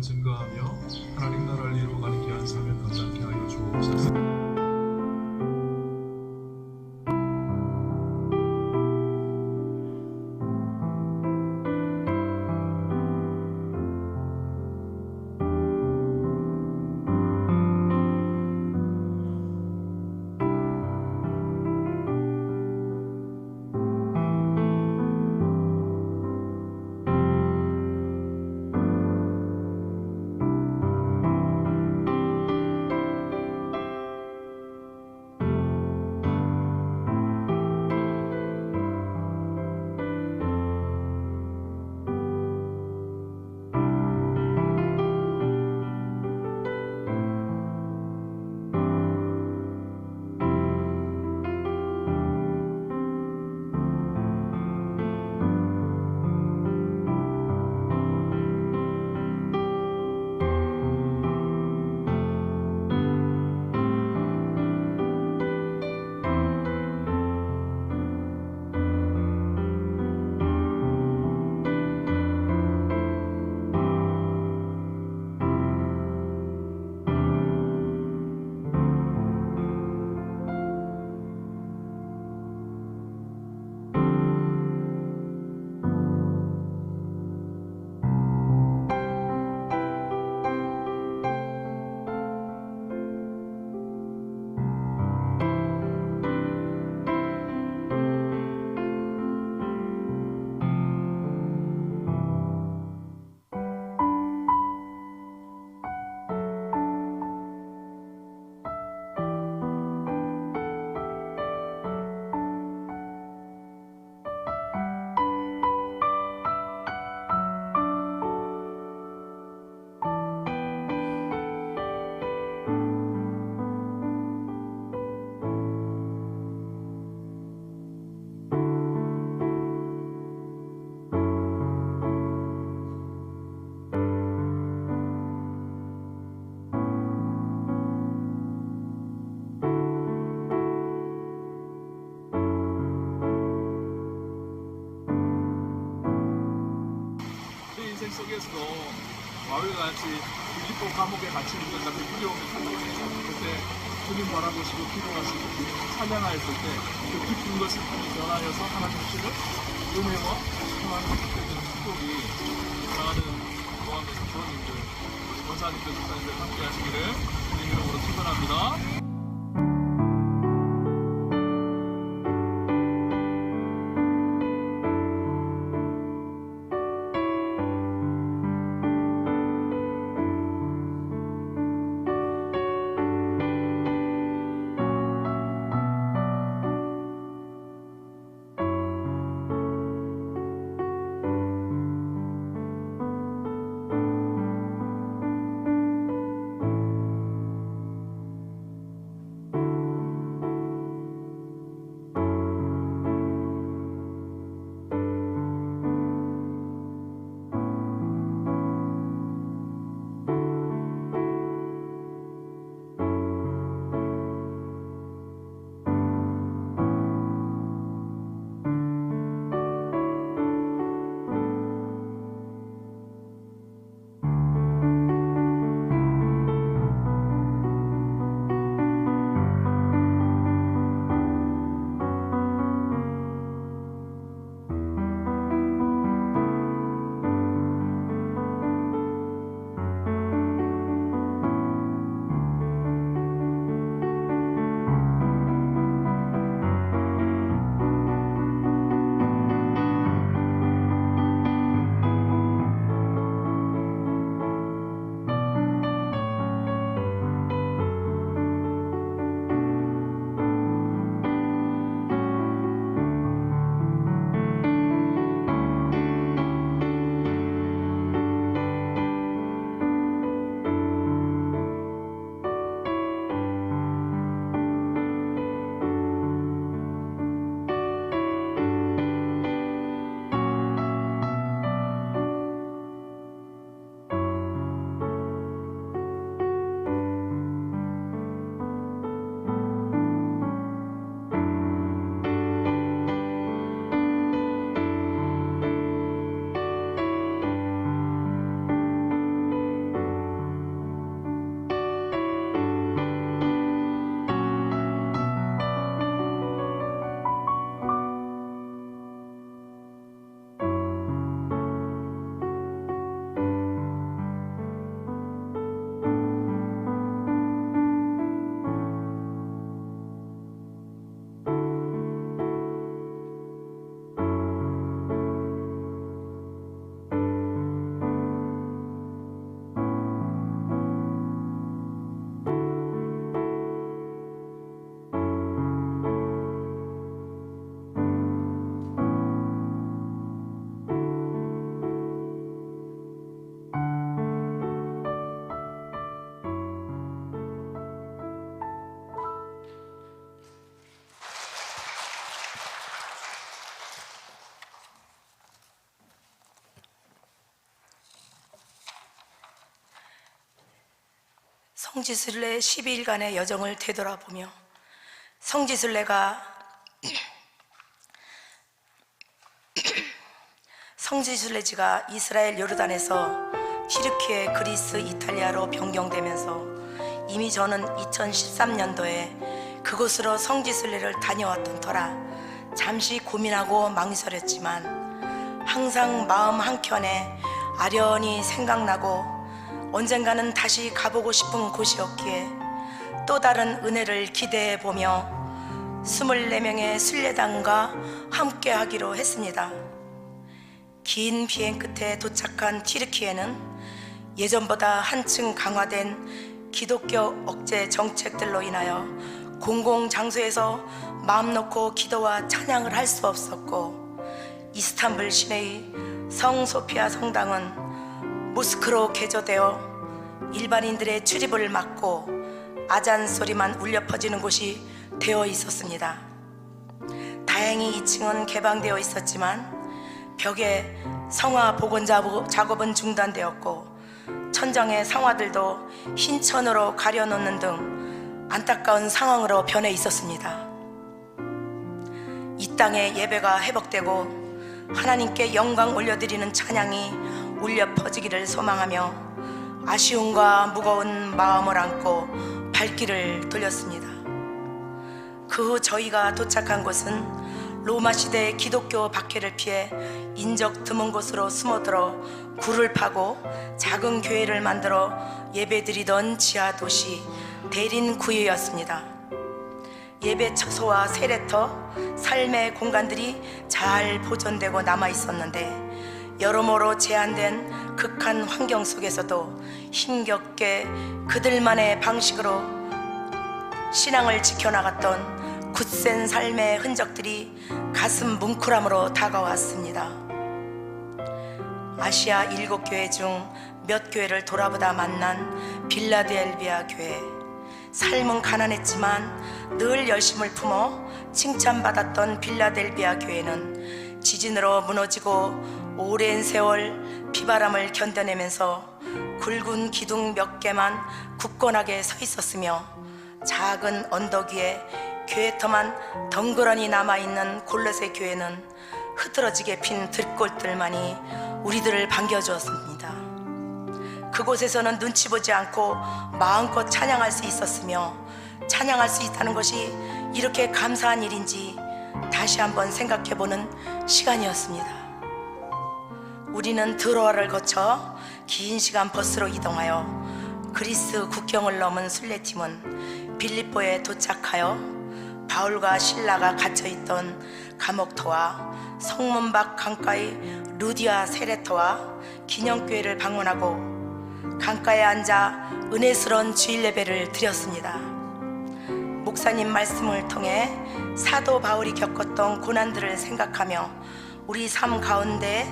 증거하며 하나님 나라를 이루어가는 귀한 삶을 감당케 하여 주옵소서. 인생 속에서도 마을과 같이 빌립보 감옥에 갇힌 분들 같은 두려움이 찾아오면서 그때 주님 바라보시고 기도하시고 찬양하였을 때 그 기쁜 것을 변하여서 하나님 주시는 은혜와 평안을 받게 되는 축복이 사랑하는 모함의 부모님들, 권사님들, 목사님들 함께 하시기를 주님 이름으로 축원합니다. 성지순례 12일간의 여정을 되돌아보며 성지순례지가 이스라엘 요르단에서 튀르키예, 그리스, 이탈리아로 변경되면서 이미 저는 2013년도에 그곳으로 성지순례를 다녀왔던 터라 잠시 고민하고 망설였지만 항상 마음 한켠에 아련히 생각나고 언젠가는 다시 가보고 싶은 곳이었기에 또 다른 은혜를 기대해보며 24명의 순례단과 함께 하기로 했습니다. 긴 비행 끝에 도착한 튀르키예는 예전보다 한층 강화된 기독교 억제 정책들로 인하여 공공장소에서 마음 놓고 기도와 찬양을 할 수 없었고, 이스탄불 시내의 성 소피아 성당은 모스크로 개조되어 일반인들의 출입을 막고 아잔 소리만 울려 퍼지는 곳이 되어 있었습니다. 다행히 2층은 개방되어 있었지만 벽에 성화 복원 작업은 중단되었고 천장의 상화들도 흰 천으로 가려놓는 등 안타까운 상황으로 변해 있었습니다. 이 땅에 예배가 회복되고 하나님께 영광 올려드리는 찬양이 울려 퍼지기를 소망하며 아쉬움과 무거운 마음을 안고 발길을 돌렸습니다. 그 후 저희가 도착한 곳은 로마 시대의 기독교 박해를 피해 인적 드문 곳으로 숨어들어 굴을 파고 작은 교회를 만들어 예배드리던 지하 도시 대린구유였습니다. 예배 처소와 세례터, 삶의 공간들이 잘 보존되고 남아 있었는데 여러모로 제한된 극한 환경 속에서도 힘겹게 그들만의 방식으로 신앙을 지켜나갔던 굳센 삶의 흔적들이 가슴 뭉클함으로 다가왔습니다. 아시아 7교회 중 몇 교회를 돌아보다 만난 빌라델비아 교회. 삶은 가난했지만 늘 열심을 품어 칭찬받았던 빌라델비아 교회는 지진으로 무너지고 오랜 세월 비바람을 견뎌내면서 굵은 기둥 몇 개만 굳건하게 서 있었으며, 작은 언덕 위에 교회터만 덩그러니 남아있는 골로새 교회는 흐드러지게 핀 들꽃들만이 우리들을 반겨주었습니다. 그곳에서는 눈치 보지 않고 마음껏 찬양할 수 있었으며, 찬양할 수 있다는 것이 이렇게 감사한 일인지 다시 한번 생각해보는 시간이었습니다. 우리는 드로아를 거쳐 긴 시간 버스로 이동하여 그리스 국경을 넘은 순례팀은 빌립보에 도착하여 바울과 실라가 갇혀있던 감옥터와 성문 밖 강가의 루디아 세례터와 기념교회를 방문하고 강가에 앉아 은혜스러운 주일 예배를 드렸습니다. 목사님 말씀을 통해 사도 바울이 겪었던 고난들을 생각하며 우리 삶 가운데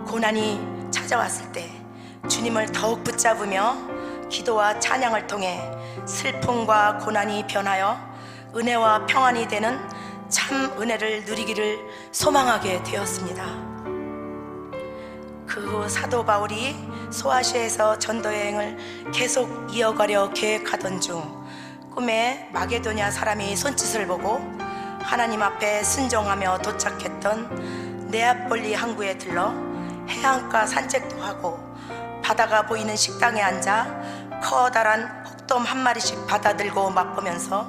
고난이 찾아왔을 때 주님을 더욱 붙잡으며 기도와 찬양을 통해 슬픔과 고난이 변하여 은혜와 평안이 되는 참 은혜를 누리기를 소망하게 되었습니다. 그 후 사도 바울이 소아시아에서 전도여행을 계속 이어가려 계획하던 중 꿈에 마게도냐 사람이 손짓을 보고 하나님 앞에 순종하며 도착했던 네아폴리 항구에 들러 해안가 산책도 하고 바다가 보이는 식당에 앉아 커다란 혹돔 한 마리씩 받아들고 맛보면서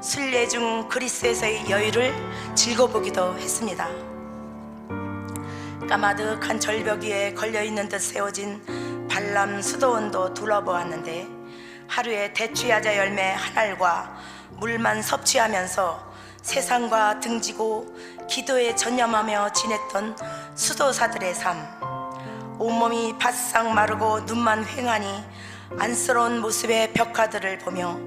순례 중 그리스에서의 여유를 즐거보기도 했습니다. 까마득한 절벽 위에 걸려있는 듯 세워진 발람 수도원도 둘러보았는데 하루에 대추야자 열매 한 알과 물만 섭취하면서 세상과 등지고 기도에 전념하며 지냈던 수도사들의 삶, 온몸이 바싹 마르고 눈만 휑하니 안쓰러운 모습의 벽화들을 보며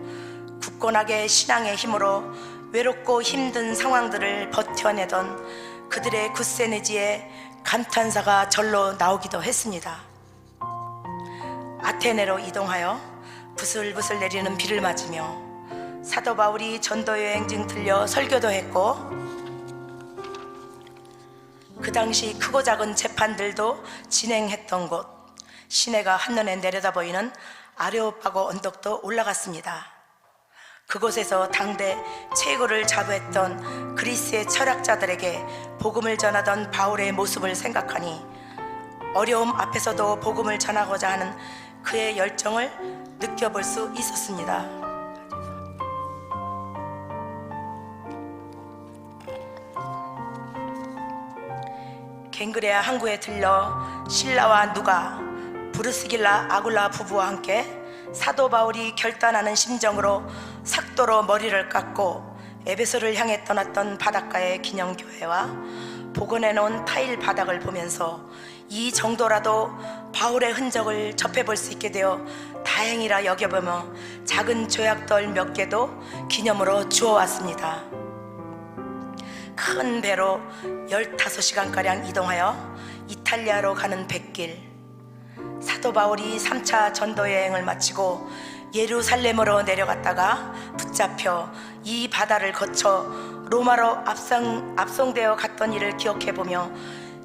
굳건하게 신앙의 힘으로 외롭고 힘든 상황들을 버텨내던 그들의 굳센 의지에 감탄사가 절로 나오기도 했습니다. 아테네로 이동하여 부슬부슬 내리는 비를 맞으며 사도 바울이 전도여행 중 들려 설교도 했고, 그 당시 크고 작은 재판들도 진행했던 곳, 시내가 한눈에 내려다 보이는 아레오파고 언덕도 올라갔습니다. 그곳에서 당대 최고를 자부했던 그리스의 철학자들에게 복음을 전하던 바울의 모습을 생각하니 어려움 앞에서도 복음을 전하고자 하는 그의 열정을 느껴볼 수 있었습니다. 갱그레아 항구에 들러 실라와 누가, 브루스길라 아굴라 부부와 함께 사도 바울이 결단하는 심정으로 삭도로 머리를 깎고 에베소를 향해 떠났던 바닷가의 기념교회와 복원해 놓은 타일 바닥을 보면서 이 정도라도 바울의 흔적을 접해볼 수 있게 되어 다행이라 여겨보며 작은 조약돌 몇 개도 기념으로 주워왔습니다. 큰 배로 15시간가량 이동하여 이탈리아로 가는 백길, 사도 바울이 3차 전도 여행을 마치고 예루살렘으로 내려갔다가 붙잡혀 이 바다를 거쳐 로마로 압송되어 갔던 일을 기억해보며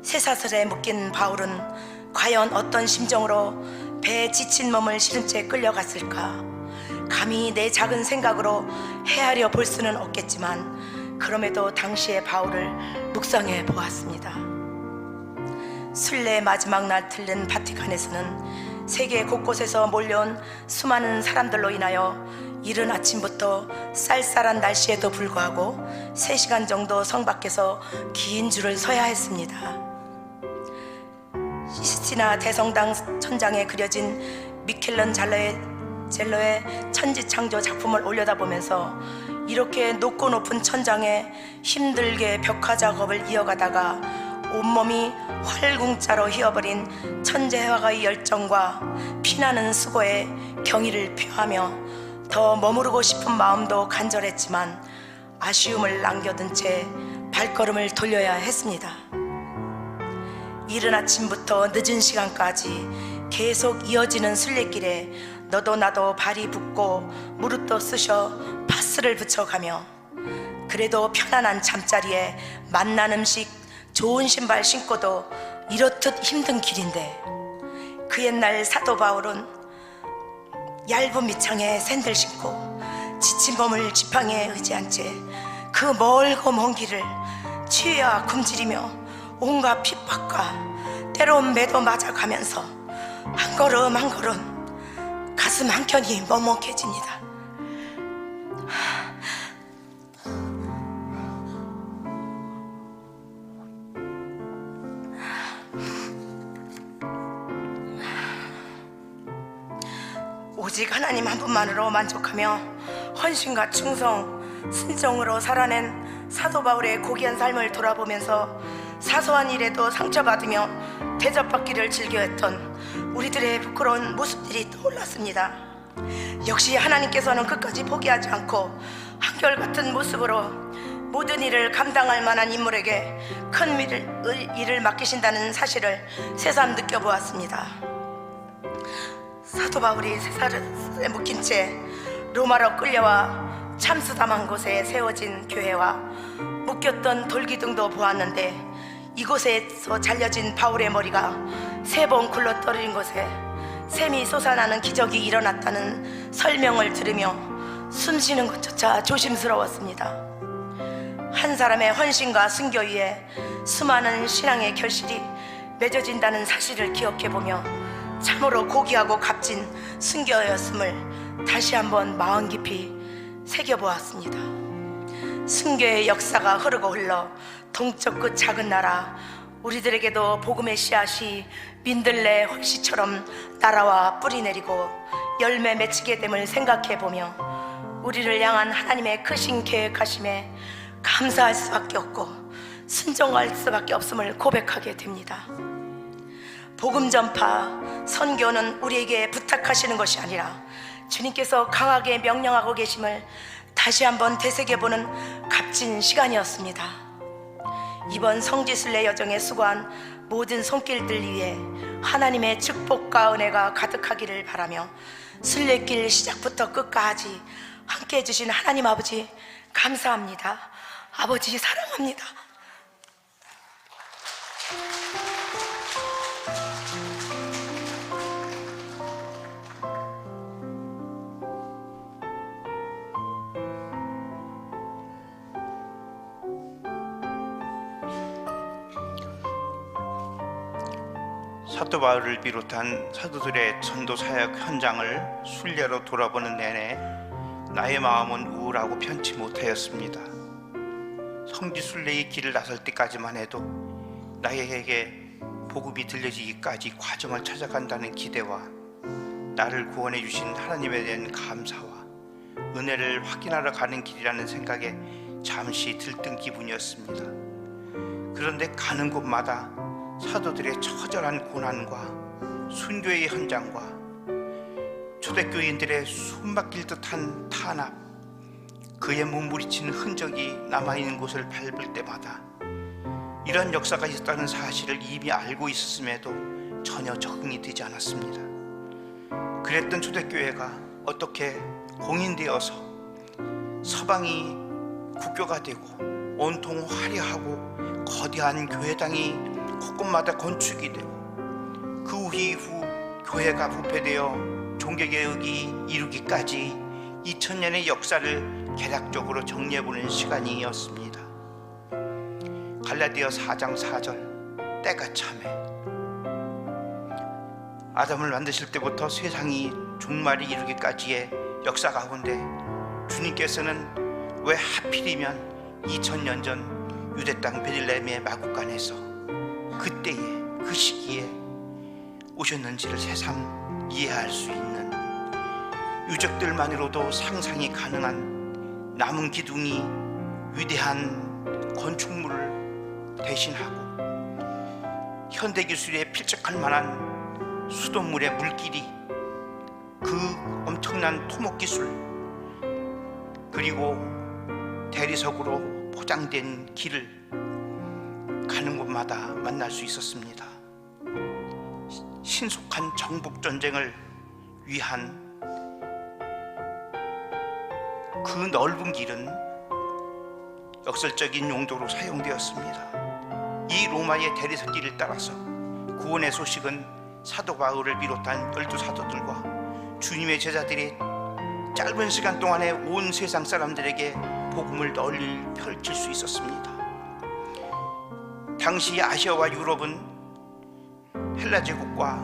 쇠사슬에 묶인 바울은 과연 어떤 심정으로 배에 지친 몸을 실은 채 끌려갔을까? 감히 내 작은 생각으로 헤아려 볼 수는 없겠지만 그럼에도 당시의 바울을 묵상해 보았습니다. 순례 마지막 날 들른 바티칸에서는 세계 곳곳에서 몰려온 수많은 사람들로 인하여 이른 아침부터 쌀쌀한 날씨에도 불구하고 3시간 정도 성 밖에서 긴 줄을 서야 했습니다. 시스티나 대성당 천장에 그려진 미켈란젤로의 천지창조 작품을 올려다보면서 이렇게 높고 높은 천장에 힘들게 벽화 작업을 이어가다가 온몸이 활궁자로 휘어버린 천재화가의 열정과 피나는 수고에 경의를 표하며 더 머무르고 싶은 마음도 간절했지만 아쉬움을 남겨둔 채 발걸음을 돌려야 했습니다. 이른 아침부터 늦은 시간까지 계속 이어지는 순례길에 너도 나도 발이 붓고 무릎도 쑤셔 파스를 붙여가며 그래도 편안한 잠자리에 맛난 음식, 좋은 신발 신고도 이렇듯 힘든 길인데 그 옛날 사도 바울은 얇은 밑창에 샌들 신고 지친 몸을 지팡이에 의지한 채 그 멀고 먼 길을 취해와 굶주리며 온갖 핍박과 때론 매도 맞아가면서 한 걸음 한 걸음 가슴 한켠이 먹먹해집니다. 오직 하나님 한 분만으로 만족하며 헌신과 충성, 순종으로 살아낸 사도 바울의 고귀한 삶을 돌아보면서 사소한 일에도 상처받으며 대접받기를 즐겨했던 우리들의 부끄러운 모습들이 떠올랐습니다. 역시 하나님께서는 끝까지 포기하지 않고 한결같은 모습으로 모든 일을 감당할 만한 인물에게 큰 일을 맡기신다는 사실을 새삼 느껴보았습니다. 사도 바울이 쇠사슬에 묶인 채 로마로 끌려와 참수담한 곳에 세워진 교회와 묶였던 돌기둥도 보았는데 이곳에서 잘려진 바울의 머리가 3번 굴러떨어진 곳에 샘이 솟아나는 기적이 일어났다는 설명을 들으며 숨쉬는 것조차 조심스러웠습니다. 한 사람의 헌신과 순교 위에 수많은 신앙의 결실이 맺어진다는 사실을 기억해보며 참으로 고귀하고 값진 순교였음을 다시 한번 마음 깊이 새겨보았습니다. 순교의 역사가 흐르고 흘러 동쪽 끝 작은 나라 우리들에게도 복음의 씨앗이 민들레 홀씨처럼 날아와 뿌리 내리고 열매 맺히게 됨을 생각해보며 우리를 향한 하나님의 크신 계획하심에 감사할 수밖에 없고 순종할 수밖에 없음을 고백하게 됩니다. 복음 전파, 선교는 우리에게 부탁하시는 것이 아니라 주님께서 강하게 명령하고 계심을 다시 한번 되새겨보는 값진 시간이었습니다. 이번 성지순례 여정에 수고한 모든 손길들 위해 하나님의 축복과 은혜가 가득하기를 바라며 순례길 시작부터 끝까지 함께 해주신 하나님 아버지 감사합니다. 아버지 사랑합니다. 사도 바울을 비롯한 사도들의 전도 사역 현장을 순례로 돌아보는 내내 나의 마음은 우울하고 편치 못하였습니다. 성지 순례의 길을 나설 때까지만 해도 나에게 복음이 들려지기까지 과정을 찾아간다는 기대와 나를 구원해 주신 하나님에 대한 감사와 은혜를 확인하러 가는 길이라는 생각에 잠시 들뜬 기분이었습니다. 그런데 가는 곳마다 사도들의 처절한 고난과 순교의 현장과 초대교인들의 숨막힐 듯한 탄압, 그의 몸부리치는 흔적이 남아있는 곳을 밟을 때마다 이런 역사가 있었다는 사실을 이미 알고 있었음에도 전혀 적응이 되지 않았습니다. 그랬던 초대교회가 어떻게 공인되어서 서방이 국교가 되고 온통 화려하고 거대한 교회당이 곳곳마다 건축이 되고 그 이후 교회가 부패되어 종교개혁이 이루기까지 2000년의 역사를 개략적으로 정리해보는 시간이었습니다. 갈라디아 4장 4절, 때가 참해. 아담을 만드실 때부터 세상이 종말이 이루기까지의 역사 가운데 주님께서는 왜 하필이면 2000년 전 유대 땅 베들레헴의 마구간에서 그때에 그 시기에 오셨는지를 새삼 이해할 수 있는, 유적들만으로도 상상이 가능한 남은 기둥이 위대한 건축물을 대신하고 현대기술에 필적할 만한 수돗물의 물길이 그 엄청난 토목기술, 그리고 대리석으로 포장된 길을 가는 곳마다 만날 수 있었습니다. 신속한 정복전쟁을 위한 그 넓은 길은 역설적인 용도로 사용되었습니다. 이 로마의 대리석 길을 따라서 구원의 소식은 사도 바울을 비롯한 12사도들과 주님의 제자들이 짧은 시간 동안에 온 세상 사람들에게 복음을 널리 펼칠 수 있었습니다. 당시 아시아와 유럽은 헬라 제국과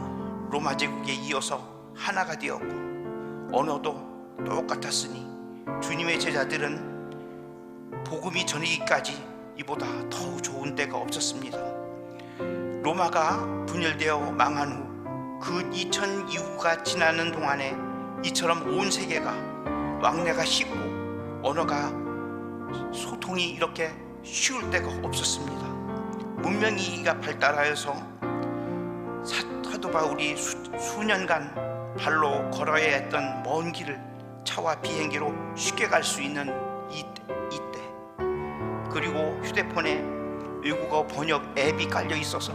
로마 제국에 이어서 하나가 되었고 언어도 똑같았으니 주님의 제자들은 복음이 전이기까지 이보다 더 좋은 때가 없었습니다. 로마가 분열되어 망한 후 그 2000 이후가 지나는 동안에 이처럼 온 세계가 왕래가 쉽고 언어가 소통이 이렇게 쉬울 때가 없었습니다. 문명이가 발달하여서 사도 바울이 수년간 발로 걸어야 했던 먼 길을 차와 비행기로 쉽게 갈 수 있는 이때, 그리고 휴대폰에 외국어 번역 앱이 깔려 있어서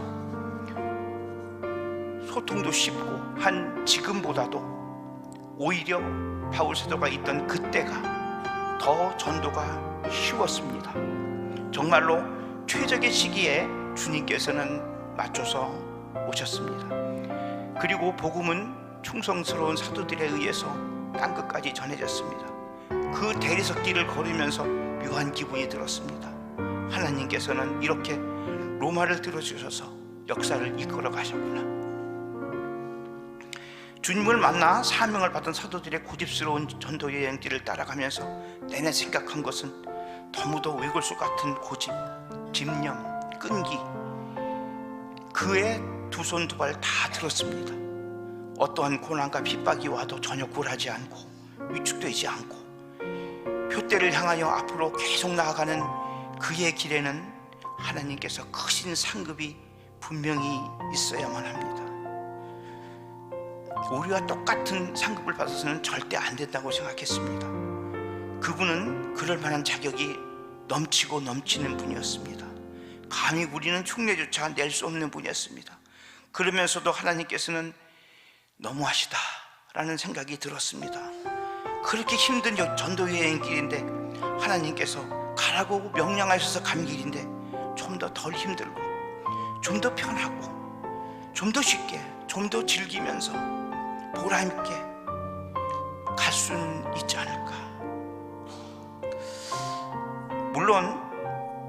소통도 쉽고 한 지금보다도 오히려 바울 사도가 있던 그때가 더 전도가 쉬웠습니다. 정말로 최적의 시기에 주님께서는 맞춰서 오셨습니다. 그리고 복음은 충성스러운 사도들에 의해서 땅끝까지 전해졌습니다. 그 대리석 길을 걸으면서 묘한 기분이 들었습니다. 하나님께서는 이렇게 로마를 들어주셔서 역사를 이끌어 가셨구나. 주님을 만나 사명을 받은 사도들의 고집스러운 전도 여행길을 따라가면서 내내 생각한 것은 너무도 외골수 같은 고집, 집념, 끈기, 그의 두 손 두 발 다 들었습니다. 어떠한 고난과 핍박이 와도 전혀 굴하지 않고 위축되지 않고 표대를 향하여 앞으로 계속 나아가는 그의 길에는 하나님께서 크신 상급이 분명히 있어야만 합니다. 우리와 똑같은 상급을 받아서는 절대 안 된다고 생각했습니다. 그분은 그럴 만한 자격이 넘치고 넘치는 분이었습니다. 감히 우리는 흉내조차 낼 수 없는 분이었습니다. 그러면서도 하나님께서는 너무하시다 라는 생각이 들었습니다. 그렇게 힘든 전도 여행 길인데 하나님께서 가라고 명령하셔서 간 길인데 좀 더 덜 힘들고 좀 더 편하고 좀 더 쉽게 좀 더 즐기면서 보람있게 갈 수는 있지 않을까. 물론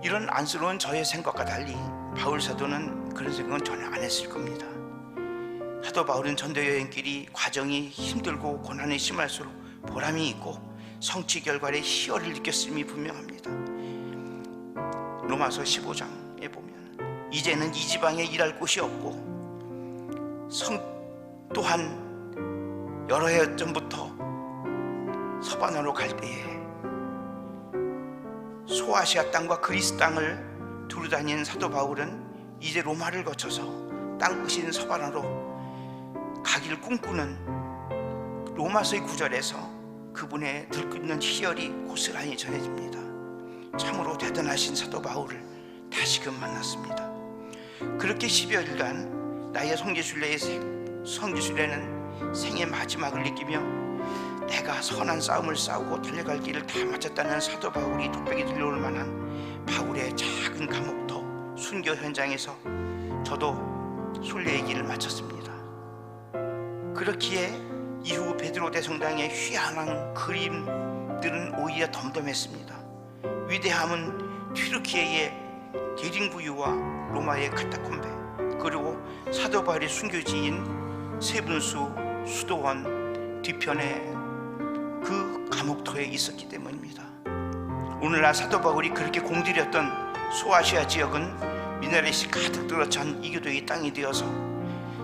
이런 안쓰러운 저의 생각과 달리 바울 사도는 그런 생각은 전혀 안 했을 겁니다. 사도 바울은 전도 여행길이 과정이 힘들고 고난이 심할수록 보람이 있고 성취 결과의 희열을 느꼈음이 분명합니다. 로마서 15장에 보면 이제는 이 지방에 일할 곳이 없고 또한 여러 해 전부터 서바나로 갈 때에 소아시아 땅과 그리스 땅을 두루 다닌 사도 바울은 이제 로마를 거쳐서 땅끝인 서바나로 가기를 꿈꾸는 로마서의 구절에서 그분의 들끓는 희열이 고스란히 전해집니다. 참으로 대단하신 사도 바울을 다시금 만났습니다. 그렇게 10여일간 나의 성지순례는 생의 마지막을 느끼며 내가 선한 싸움을 싸우고 달려갈 길을 다 마쳤다는 사도 바울이 독백이 들려올 만한 바울의 작은 감옥터 순교 현장에서 저도 순례의 길을 마쳤습니다. 그렇기에 이후 베드로 대성당의 희한한 그림들은 오히려 덤덤했습니다. 위대함은 튀르키예의 데링부유와 로마의 카타콤베, 그리고 사도 바울의 순교지인 세분수 수도원 뒤편에 그 감옥터에 있었기 때문입니다. 오늘날 사도 바울이 그렇게 공들였던 소아시아 지역은 미나렛이 가득 들어찬 이교도의 땅이 되어서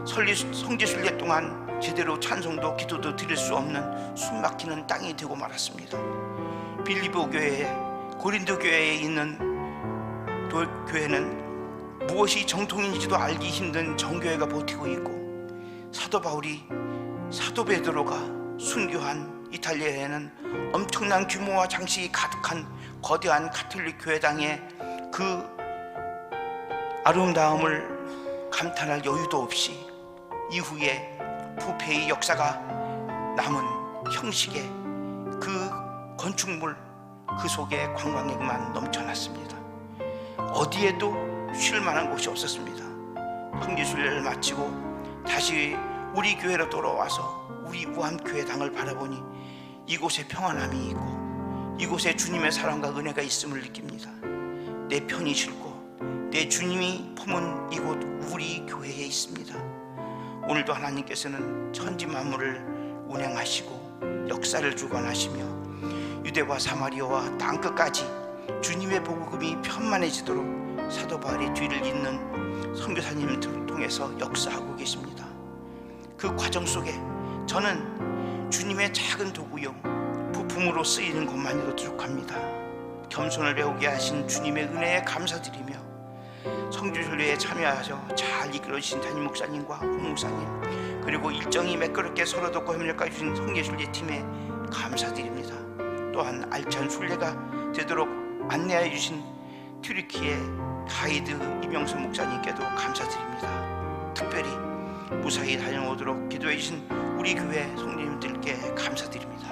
성지순례 동안 제대로 찬송도 기도도 드릴 수 없는 숨막히는 땅이 되고 말았습니다. 빌립보 교회, 고린도 교회에 있는 교회는 무엇이 정통인지도 알기 힘든 정교회가 버티고 있고, 사도 바울이 사도 베드로가 순교한 이탈리아에는 엄청난 규모와 장식이 가득한 거대한 가톨릭 교회당의 그 아름다움을 감탄할 여유도 없이 이후에 부패의 역사가 남은 형식의 그 건축물 그 속에 관광객만 넘쳐났습니다. 어디에도 쉴 만한 곳이 없었습니다. 성지순례를 마치고 다시 우리 교회로 돌아와서 우리 우암교회당을 바라보니 이곳에 평안함이 있고 이곳에 주님의 사랑과 은혜가 있음을 느낍니다. 내 편이 싫고 내 주님이 품은 이곳 우리 교회에 있습니다. 오늘도 하나님께서는 천지 만물을 운행하시고 역사를 주관하시며 유대와 사마리아와 땅끝까지 주님의 복음이 편만해지도록 사도 바울의 뒤를 잇는 선교사님들을 통해서 역사하고 계십니다. 그 과정 속에 저는 주님의 작은 도구요 부품으로 쓰이는 것만으로도 족합니다. 겸손을 배우게 하신 주님의 은혜에 감사드리며 성지순례에 참여하셔 잘 이끌어주신 담임 목사님과 홍 목사님, 그리고 일정이 매끄럽게 서로 돕고 협력해 주신 성지순례 팀에 감사드립니다. 또한 알찬 순례가 되도록 안내해 주신 튀르키예 가이드 이명선 목사님께도 감사드립니다. 특별히 무사히 다녀오도록 기도해 주신 우리 교회 성도님들께 감사드립니다.